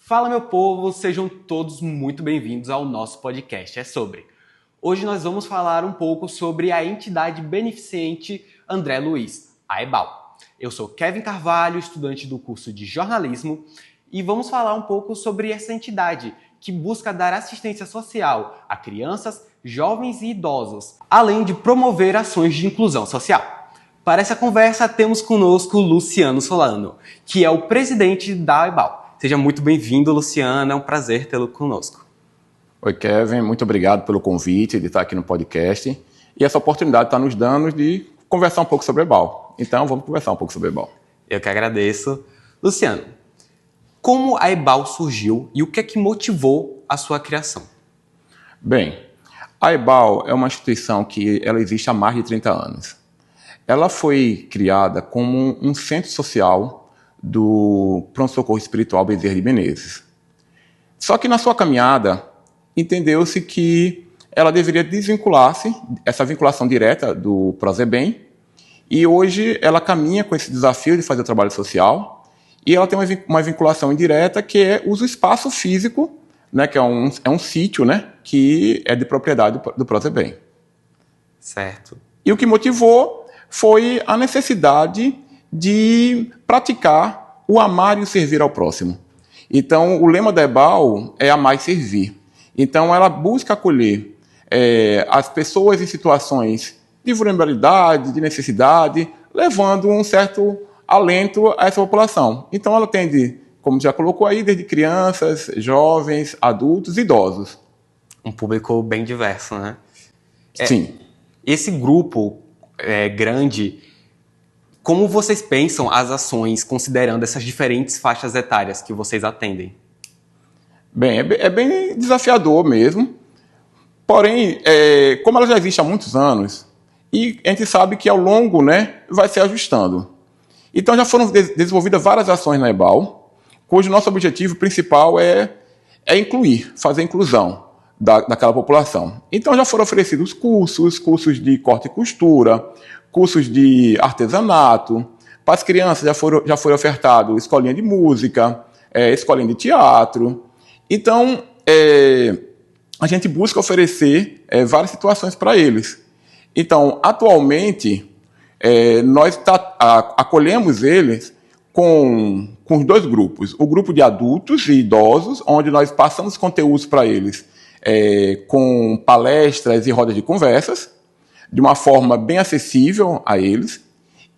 Fala, meu povo, sejam todos muito bem-vindos ao nosso podcast É Sobre. Hoje nós vamos falar um pouco sobre a entidade beneficente André Luiz, a EBAL. Eu sou Kevin Carvalho, estudante do curso de jornalismo, e vamos falar um pouco sobre essa entidade que busca dar assistência social a crianças, jovens e idosos, além de promover ações de inclusão social. Para essa conversa, temos conosco Luciano Solano, que é o presidente da EBAL. Seja muito bem-vindo, Luciano. É um prazer tê-lo conosco. Oi, Kevin. Muito obrigado pelo convite de estar aqui no podcast. E essa oportunidade está nos dando de conversar um pouco sobre a EBAL. Então, vamos conversar um pouco sobre a EBAL. Eu que agradeço. Luciano, como a EBAL surgiu e o que é que motivou a sua criação? Bem, a EBAL é uma instituição que ela existe há mais de 30 anos. Ela foi criada como um centro social do Pronto-Socorro Espiritual Bezerra de Menezes. Só que na sua caminhada, entendeu-se que ela deveria desvincular-se, essa vinculação direta do Prozebem, e hoje ela caminha com esse desafio de fazer o trabalho social, e ela tem uma vinculação indireta que é uso do espaço físico, né, que é um sítio, né, que é de propriedade do Prozebem. Certo. E o que motivou foi a necessidade de praticar o amar e o servir ao próximo. Então, o lema da EBAL é amar e servir. Então, ela busca acolher as pessoas em situações de vulnerabilidade, de necessidade, levando um certo alento a essa população. Então, ela atende, como já colocou aí, desde crianças, jovens, adultos e idosos. Um público bem diverso, né? Sim. Esse grupo grande, como vocês pensam as ações, considerando essas diferentes faixas etárias que vocês atendem? Bem, é bem desafiador mesmo. Porém, como ela já existe há muitos anos, e a gente sabe que ao longo, né, vai se ajustando. Então já foram desenvolvidas várias ações na EBAL, cujo nosso objetivo principal é incluir, fazer a inclusão daquela população. Então já foram oferecidos cursos de corte e costura, cursos de artesanato. Para as crianças já foi ofertado escolinha de música, escolinha de teatro. Então, a gente busca oferecer várias situações para eles. Então, atualmente, nós acolhemos eles com os dois grupos. O grupo de adultos e idosos, onde nós passamos conteúdos para eles com palestras e rodas de conversas, de uma forma bem acessível a eles.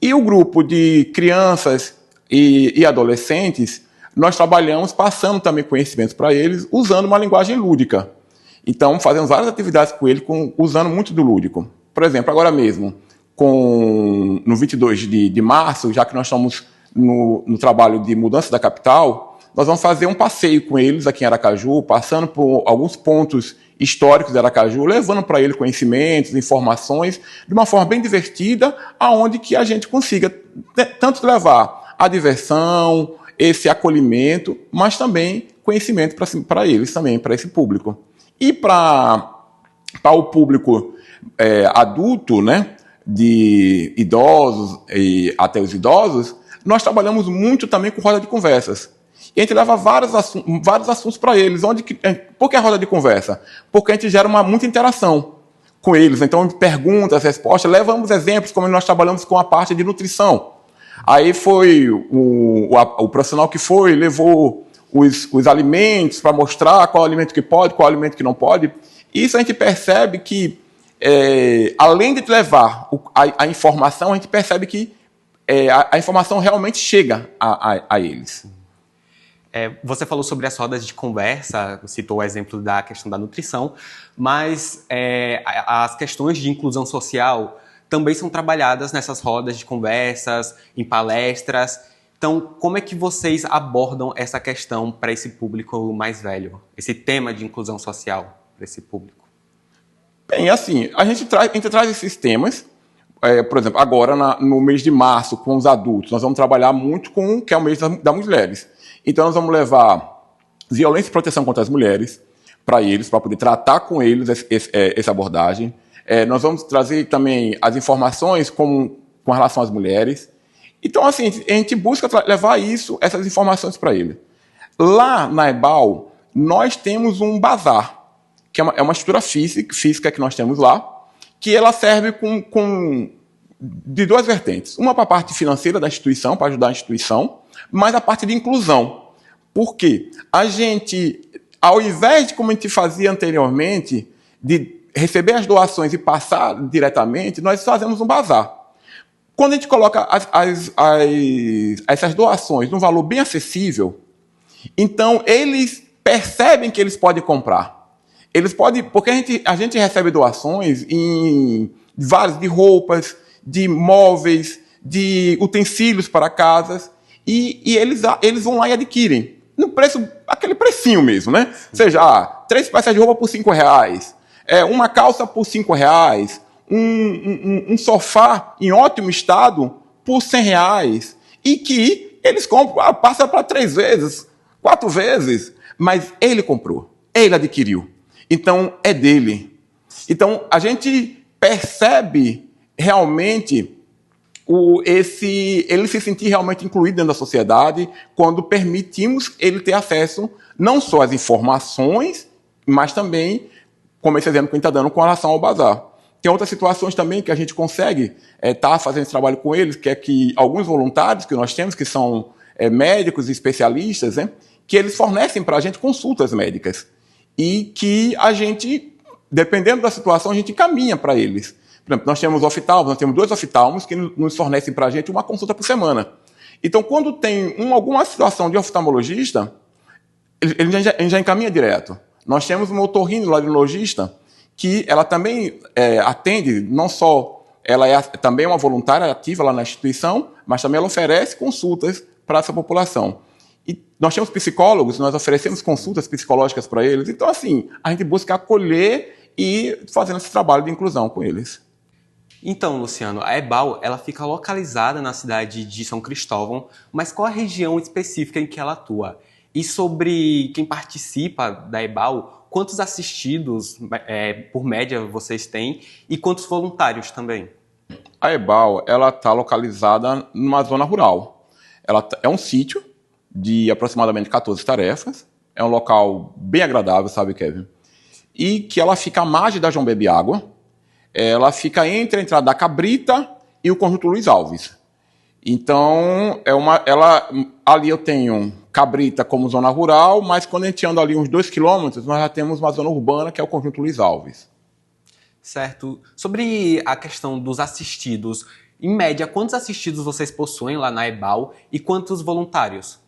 E o grupo de crianças e adolescentes, nós trabalhamos passando também conhecimentos para eles, usando uma linguagem lúdica. Então, fazemos várias atividades com eles, usando muito do lúdico. Por exemplo, agora mesmo, no 22 de março, já que nós estamos no trabalho de mudança da capital, nós vamos fazer um passeio com eles aqui em Aracaju, passando por alguns pontos históricos de Aracaju, levando para ele conhecimentos, informações, de uma forma bem divertida, aonde que a gente consiga tanto levar a diversão, esse acolhimento, mas também conhecimento para eles também, para esse público. E para o público adulto, né, de idosos e até os idosos, nós trabalhamos muito também com roda de conversas. E a gente leva vários assuntos para eles. Por que a roda de conversa? Porque a gente gera muita interação com eles. Então, perguntas, respostas. Levamos exemplos, como nós trabalhamos com a parte de nutrição. Aí foi o profissional que levou os alimentos para mostrar qual alimento que pode, qual alimento que não pode. Isso a gente percebe que, além de levar a informação, a gente percebe que a informação realmente chega a eles. Você falou sobre as rodas de conversa, citou o exemplo da questão da nutrição, mas as questões de inclusão social também são trabalhadas nessas rodas de conversas, em palestras. Então, como é que vocês abordam essa questão para esse público mais velho, esse tema de inclusão social para esse público? Bem, assim, a gente traz esses temas. Por exemplo, agora no mês de março, com os adultos, nós vamos trabalhar muito que é o mês das mulheres. Então, nós vamos levar violência e proteção contra as mulheres para eles, para poder tratar com eles essa abordagem. Nós vamos trazer também as informações com relação às mulheres. Então, assim, a gente busca levar essas informações para ele. Lá na EBAL, nós temos um bazar, que é uma estrutura física que nós temos lá, que ela serve de duas vertentes. Uma para a parte financeira da instituição, para ajudar a instituição, mas a parte de inclusão. Por quê? A gente, ao invés de como a gente fazia anteriormente, de receber as doações e passar diretamente, nós fazemos um bazar. Quando a gente coloca essas doações num valor bem acessível, então eles percebem que eles podem comprar. Eles podem, porque a gente recebe doações de roupas, de móveis, de utensílios para casas, e eles vão lá e adquirem. No preço, aquele precinho mesmo, né? Ou seja, 3 peças de roupa por R$5, uma calça por R$5, um sofá em ótimo estado por R$100, e que eles compram, passa para 3 vezes, 4 vezes, mas ele comprou, ele adquiriu. Então, é dele. Então, a gente percebe realmente ele se sentir realmente incluído dentro da sociedade quando permitimos ele ter acesso não só às informações, mas também, como esse exemplo que a gente está dando, com relação ao bazar. Tem outras situações também que a gente consegue estar fazendo esse trabalho com eles, que é que alguns voluntários que nós temos, que são médicos e especialistas, né, que eles fornecem para a gente consultas médicas. E que a gente, dependendo da situação, a gente encaminha para eles. Por exemplo, nós temos 2 oftalmos que nos fornecem para a gente uma consulta por semana. Então, quando tem alguma situação de oftalmologista, ele já encaminha direto. Nós temos uma otorrinolaringologista que ela também atende, não só, ela é também uma voluntária ativa lá na instituição, mas também ela oferece consultas para essa população. E nós temos psicólogos, nós oferecemos consultas psicológicas para eles. Então, assim, a gente busca acolher e fazendo esse trabalho de inclusão com eles. Então, Luciano, a EBAL ela fica localizada na cidade de São Cristóvão, mas qual a região específica em que ela atua? E sobre quem participa da EBAL, quantos assistidos, por média, vocês têm e quantos voluntários também? A EBAL está localizada numa zona rural. Ela é um sítio de aproximadamente 14 tarefas. É um local bem agradável, sabe, Kevin? E que ela fica à margem da João Bebe Água. Ela fica entre a entrada da Cabrita e o Conjunto Luiz Alves. Então, ali eu tenho Cabrita como zona rural, mas quando a gente anda ali uns 2 quilômetros, nós já temos uma zona urbana, que é o Conjunto Luiz Alves. Certo. Sobre a questão dos assistidos, em média, quantos assistidos vocês possuem lá na EBAL e quantos voluntários?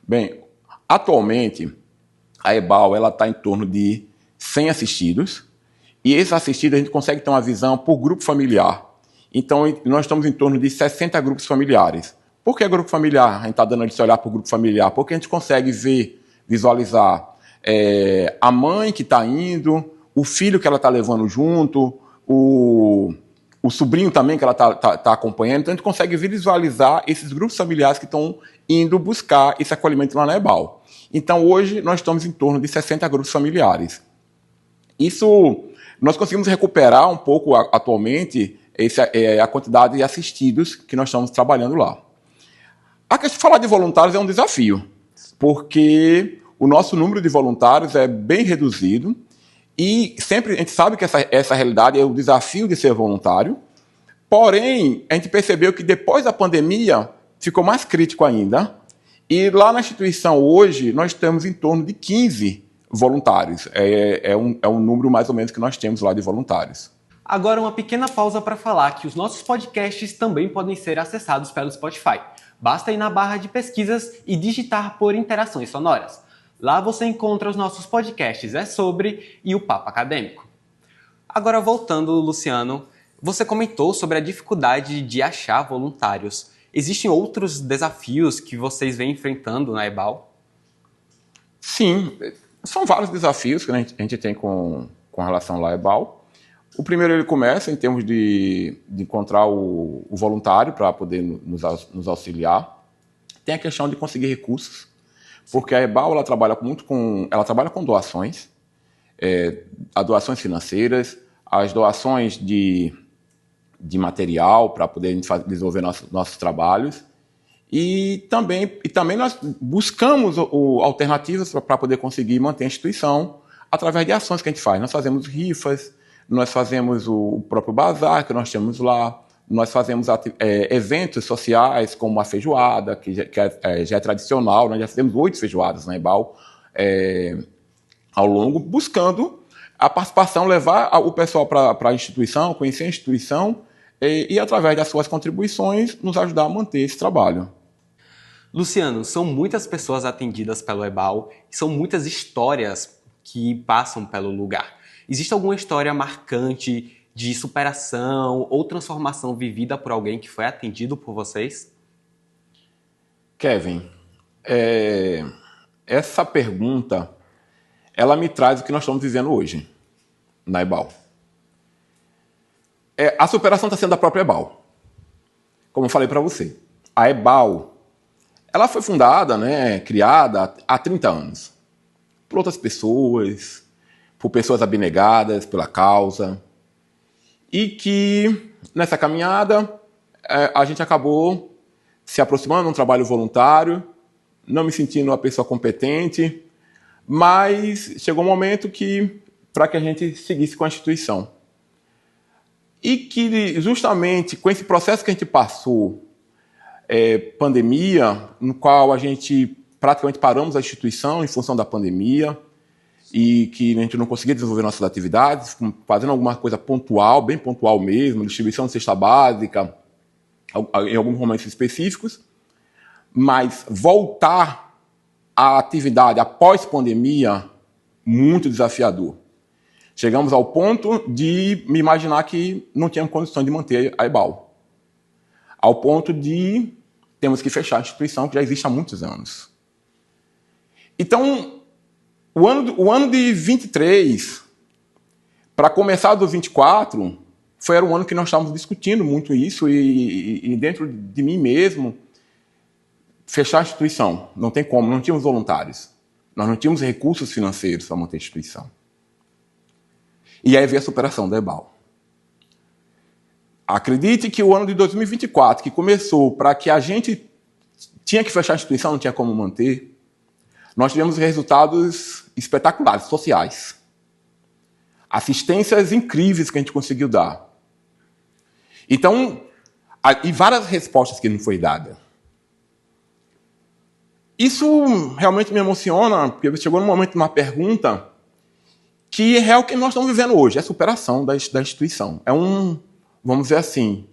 Bem, atualmente, a EBAL está em torno de 100 assistidos, e esses assistidos a gente consegue ter uma visão por grupo familiar. Então, nós estamos em torno de 60 grupos familiares. Por que grupo familiar? A gente está dando esse olhar para o grupo familiar, porque a gente consegue visualizar a mãe que está indo, o filho que ela está levando junto, o sobrinho também que ela está acompanhando. Então, a gente consegue visualizar esses grupos familiares que estão indo buscar esse acolhimento lá na EBAL. Então, hoje, nós estamos em torno de 60 grupos familiares. Isso, nós conseguimos recuperar um pouco atualmente a quantidade de assistidos que nós estamos trabalhando lá. A questão de falar de voluntários é um desafio, porque o nosso número de voluntários é bem reduzido e sempre a gente sabe que essa realidade é o desafio de ser voluntário, porém, a gente percebeu que depois da pandemia ficou mais crítico ainda, e lá na instituição hoje nós temos em torno de 15 voluntários. É um número mais ou menos que nós temos lá de voluntários. Agora uma pequena pausa para falar que os nossos podcasts também podem ser acessados pelo Spotify. Basta ir na barra de pesquisas e digitar por Interações Sonoras. Lá você encontra os nossos podcasts É Sobre e o Papo Acadêmico. Agora voltando, Luciano, você comentou sobre a dificuldade de achar voluntários. Existem outros desafios que vocês vêm enfrentando na EBAL? Sim, são vários desafios que a gente tem com relação à EBAL. O primeiro ele começa em termos de encontrar o voluntário para poder nos auxiliar. Tem a questão de conseguir recursos, porque a EBAL ela trabalha com doações, as doações financeiras, as doações de material para poder desenvolver nossos trabalhos. E também nós buscamos alternativas para poder conseguir manter a instituição através de ações que a gente faz. Nós fazemos rifas, nós fazemos o próprio bazar que nós temos lá, nós fazemos eventos sociais como a feijoada, que já é tradicional. Nós já fizemos 8 feijoadas na EBAL ao longo, buscando a participação, levar o pessoal para a instituição, conhecer a instituição e, através das suas contribuições, nos ajudar a manter esse trabalho. Luciano, são muitas pessoas atendidas pelo EBAL e são muitas histórias que passam pelo lugar. Existe alguma história marcante de superação ou transformação vivida por alguém que foi atendido por vocês? Kevin, essa pergunta, ela me traz o que nós estamos vivendo hoje na EBAL. A superação está sendo da própria EBAL. Como eu falei para você, a EBAL, ela foi fundada, criada há 30 anos, por outras pessoas, por pessoas abnegadas pela causa, e que, nessa caminhada, a gente acabou se aproximando de um trabalho voluntário, não me sentindo uma pessoa competente, mas chegou um momento para que a gente seguisse com a instituição. E que, justamente, com esse processo que a gente passou, pandemia, no qual a gente praticamente paramos a instituição em função da pandemia e que a gente não conseguia desenvolver nossas atividades, fazendo alguma coisa pontual, bem pontual mesmo, distribuição de cesta básica, em alguns momentos específicos, mas voltar à atividade após pandemia, muito desafiador. Chegamos ao ponto de me imaginar que não tínhamos condições de manter a EBAL. Ao ponto de temos que fechar a instituição que já existe há muitos anos. Então, o ano de 23, para começar do 24, era um ano que nós estávamos discutindo muito isso e dentro de mim mesmo, fechar a instituição. Não tem como, não tínhamos voluntários. Nós não tínhamos recursos financeiros para manter a instituição. E aí veio a superação da EBAL. Acredite que o ano de 2024, que começou para que a gente tinha que fechar a instituição, não tinha como manter, nós tivemos resultados espetaculares, sociais. Assistências incríveis que a gente conseguiu dar. Então, e várias respostas que não foi dada. Isso realmente me emociona, porque chegou no momento de uma pergunta que é o que nós estamos vivendo hoje, é a superação da instituição. Vamos dizer assim,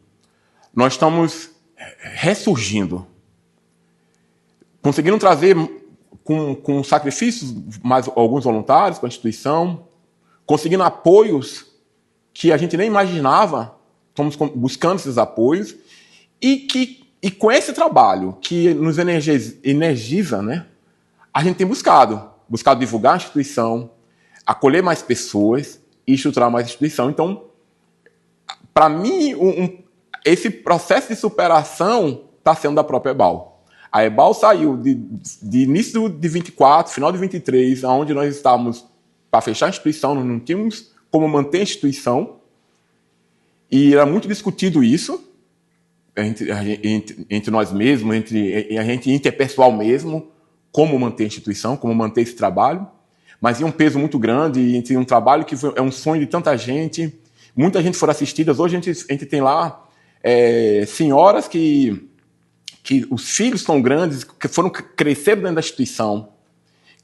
nós estamos ressurgindo, conseguindo trazer com sacrifícios mais alguns voluntários para a instituição, conseguindo apoios que a gente nem imaginava, estamos buscando esses apoios, e com esse trabalho que nos energiza, a gente tem buscado divulgar a instituição, acolher mais pessoas e estruturar mais a instituição. Então, para mim, esse processo de superação está sendo da própria EBAL. A EBAL saiu de início de 24, final de 23, onde nós estávamos para fechar a instituição, nós não tínhamos como manter a instituição, e era muito discutido isso, entre nós mesmos, entre a gente interpessoal mesmo, como manter a instituição, como manter esse trabalho, mas tinha um peso muito grande, entre um trabalho que é um sonho de tanta gente, muita gente foram assistidas. Hoje a gente tem lá senhoras que os filhos são grandes, que foram crescer dentro da instituição.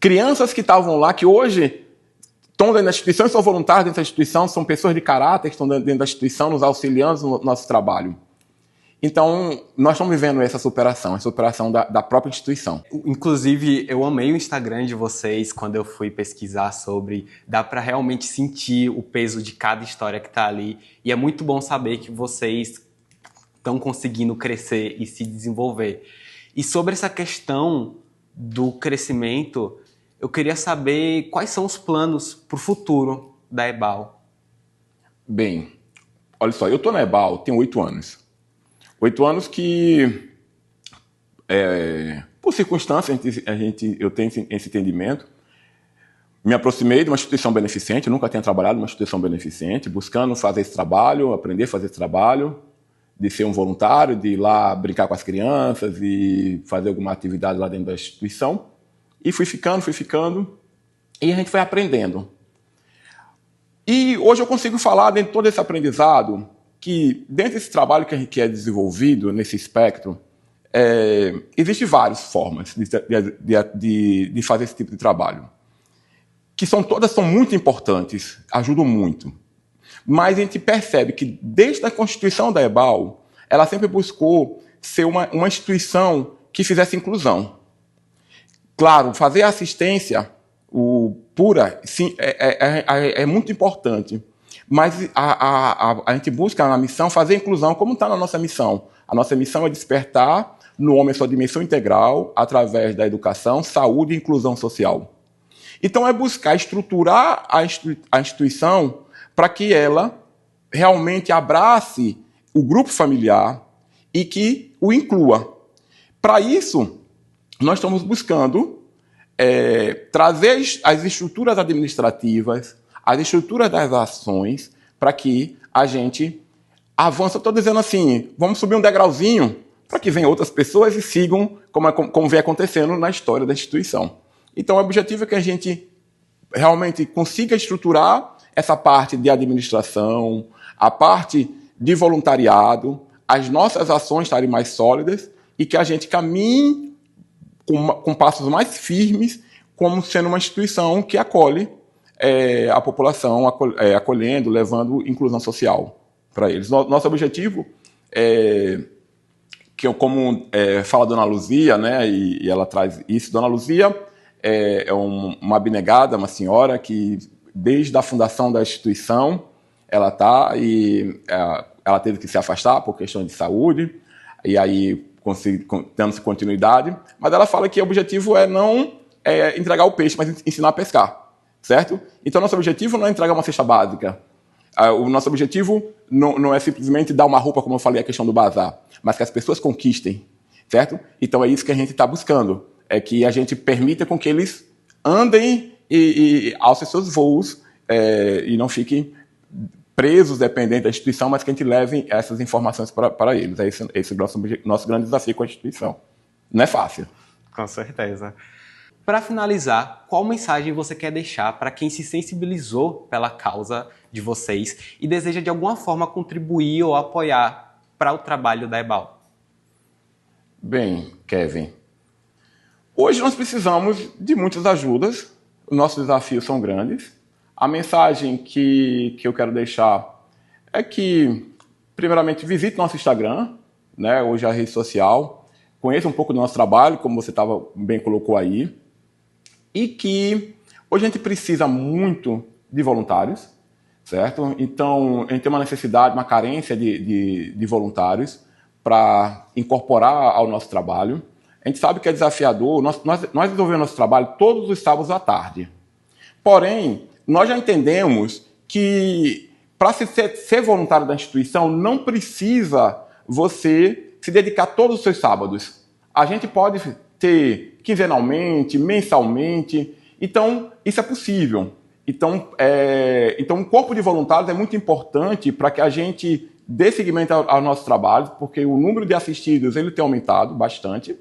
Crianças que estavam lá, que hoje estão dentro da instituição, são voluntários dentro da instituição, são pessoas de caráter que estão dentro da instituição, nos auxiliando no nosso trabalho. Então, nós estamos vivendo essa superação, a superação da própria instituição. Inclusive, eu amei o Instagram de vocês quando eu fui pesquisar sobre. Dá para realmente sentir o peso de cada história que está ali. E é muito bom saber que vocês estão conseguindo crescer e se desenvolver. E sobre essa questão do crescimento, eu queria saber quais são os planos para o futuro da EBAL. Bem, olha só, eu estou na EBAL tem 8 anos. 8 anos que, por circunstância, eu tenho esse entendimento. Me aproximei de uma instituição beneficente, nunca tinha trabalhado numa instituição beneficente, buscando fazer esse trabalho, aprender a fazer esse trabalho. de ser um voluntário, de ir lá brincar com as crianças e fazer alguma atividade lá dentro da instituição. E fui ficando, e a gente foi aprendendo. E hoje eu consigo falar, dentro de todo esse aprendizado, que dentro desse trabalho que é desenvolvido, nesse espectro, existem várias formas de fazer esse tipo de trabalho, que todas são muito importantes, ajudam muito. Mas a gente percebe que, desde a constituição da EBAL, ela sempre buscou ser uma instituição que fizesse inclusão. Claro, fazer assistência pura, sim, é muito importante. Mas a gente busca na missão fazer inclusão, como está na nossa missão. A nossa missão é despertar no homem sua dimensão integral através da educação, saúde e inclusão social. Então, é buscar estruturar a instituição para que ela realmente abrace o grupo familiar e que o inclua. Para isso, nós estamos buscando trazer as estruturas administrativas, as estruturas das ações, para que a gente avance. Eu estou dizendo assim, vamos subir um degrauzinho para que venham outras pessoas e sigam como vem acontecendo na história da instituição. Então, o objetivo é que a gente realmente consiga estruturar essa parte de administração, a parte de voluntariado, as nossas ações estarem mais sólidas e que a gente caminhe com passos mais firmes, como sendo uma instituição que acolhe a população, acolhendo, levando inclusão social para eles. Nosso objetivo como fala a Dona Luzia, né, e ela traz isso, Dona Luzia é uma abnegada, uma senhora que, desde a fundação da instituição, ela teve que se afastar por questões de saúde, e aí dando continuidade, mas ela fala que o objetivo não entregar o peixe, mas ensinar a pescar, certo? Então, nosso objetivo não é entregar uma cesta básica. O nosso objetivo não é simplesmente dar uma roupa, como eu falei, a questão do bazar, mas que as pessoas conquistem, certo? Então, é isso que a gente está buscando, é que a gente permita com que eles andem e alcem seus voos e não fiquem presos, dependentes da instituição, mas que a gente leve essas informações para eles. Esse é o nosso grande desafio com a instituição. Não é fácil. Com certeza. Para finalizar, qual mensagem você quer deixar para quem se sensibilizou pela causa de vocês e deseja de alguma forma contribuir ou apoiar para o trabalho da EBAL? Bem, Kevin, hoje nós precisamos de muitas ajudas, os nossos desafios são grandes. A mensagem que eu quero deixar é que, primeiramente, visite nosso Instagram, né, hoje é a rede social, conheça um pouco do nosso trabalho, como você bem colocou aí, e que hoje a gente precisa muito de voluntários, certo? Então, a gente tem uma necessidade, uma carência de voluntários para incorporar ao nosso trabalho. A gente sabe que é desafiador, nós desenvolvemos nosso trabalho todos os sábados à tarde. Porém, nós já entendemos que para ser voluntário da instituição não precisa você se dedicar todos os seus sábados. A gente pode ter quinzenalmente, mensalmente, então isso é possível. Então o corpo de voluntários é muito importante para que a gente dê seguimento ao nosso trabalho, porque o número de assistidos ele tem aumentado bastante.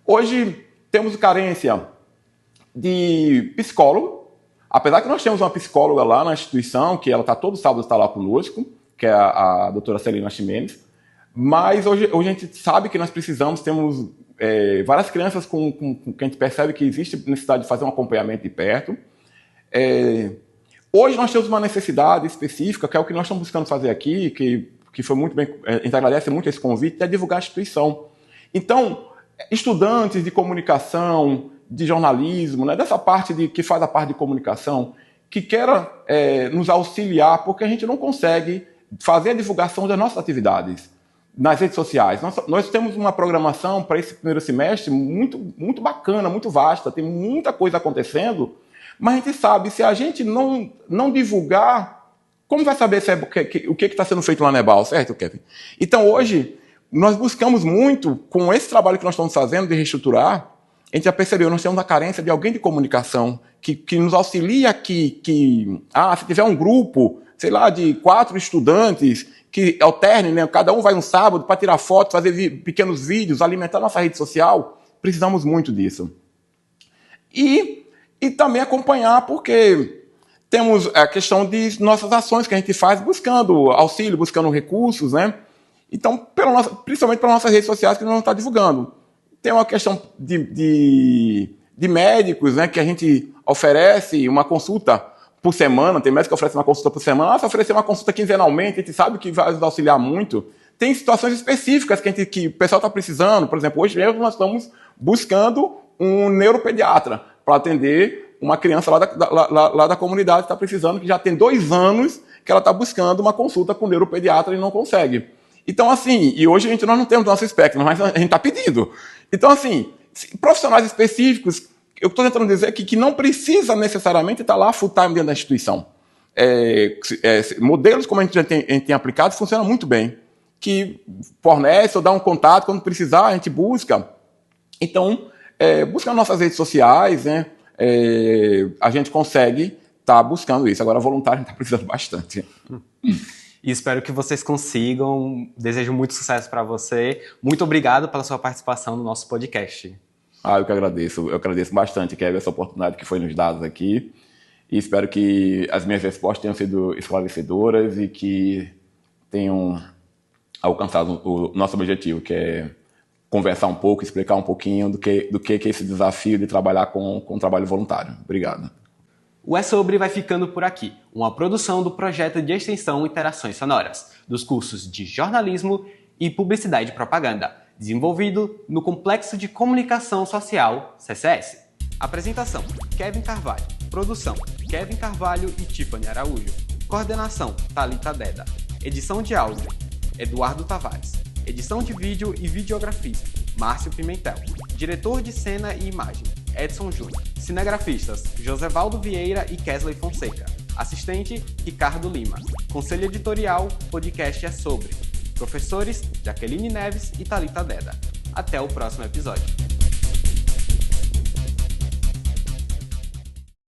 Hoje temos carência de psicólogo, apesar que nós temos uma psicóloga lá na instituição, que ela todo sábado está lá conosco, que é a doutora Celina Ximenes, mas hoje a gente sabe que nós temos várias crianças que a gente percebe que existe necessidade de fazer um acompanhamento de perto. Hoje nós temos uma necessidade específica, que é o que nós estamos buscando fazer aqui, que foi muito bem, a gente agradece muito esse convite, é divulgar a instituição. Então, estudantes de comunicação, de jornalismo, né, dessa parte que faz a parte de comunicação, que queira nos auxiliar, porque a gente não consegue fazer a divulgação das nossas atividades nas redes sociais. Nós temos uma programação para esse primeiro semestre muito, muito bacana, muito vasta, tem muita coisa acontecendo, mas a gente sabe, se a gente não divulgar, como vai saber o que está sendo feito lá na EBAL, certo, Kevin? Então, hoje, nós buscamos muito, com esse trabalho que nós estamos fazendo de reestruturar, a gente já percebeu, nós temos a carência de alguém de comunicação que nos auxilia aqui, se tiver um grupo sei lá, de 4 estudantes que alternem, né? Cada um vai um sábado para tirar foto, fazer pequenos vídeos, alimentar nossa rede social. Precisamos muito disso. E também acompanhar, porque temos a questão de nossas ações que a gente faz buscando auxílio, buscando recursos, né? Então, principalmente pelas nossas redes sociais que nós não estamos divulgando. Tem uma questão de médicos, né, que a gente oferece uma consulta por semana, tem médicos que oferecem uma consulta por semana. Se oferecer uma consulta quinzenalmente, a gente sabe que vai nos auxiliar muito. Tem situações específicas que o pessoal está precisando. Por exemplo, hoje mesmo nós estamos buscando um neuropediatra para atender uma criança lá da comunidade que está precisando, que já tem 2 anos que ela está buscando uma consulta com o neuropediatra e não consegue. Então, assim, e hoje nós não temos nosso espectro, mas a gente está pedindo. Então, assim, profissionais específicos, eu estou tentando dizer que não precisa necessariamente estar lá full time dentro da instituição. Modelos como a gente tem aplicado funcionam muito bem, que fornece ou dá um contato, quando precisar a gente busca. Então, busca nas nossas redes sociais, né? A gente consegue estar buscando isso. Agora, voluntário a gente está precisando bastante. E espero que vocês consigam. Desejo muito sucesso para você. Muito obrigado pela sua participação no nosso podcast. Eu que agradeço. Eu agradeço bastante, Kevin, essa oportunidade que foi nos dada aqui. E espero que as minhas respostas tenham sido esclarecedoras e que tenham alcançado o nosso objetivo, que é conversar um pouco, explicar um pouquinho do que é esse desafio de trabalhar com trabalho voluntário. Obrigado. O É Sobre vai ficando por aqui, uma produção do projeto de extensão Interações Sonoras, dos cursos de Jornalismo e Publicidade e Propaganda, desenvolvido no Complexo de Comunicação Social, CCS. Apresentação, Kevin Carvalho. Produção, Kevin Carvalho e Tiffany Araújo. Coordenação, Thalita Deda. Edição de áudio, Eduardo Tavares. Edição de vídeo e videografismo, Márcio Pimentel. Diretor de cena e imagem, Edson Júnior. Cinegrafistas, Josevaldo Vieira e Kesley Fonseca. Assistente, Ricardo Lima. Conselho editorial, podcast É Sobre. Professores, Jaqueline Neves e Thalita Deda. Até o próximo episódio.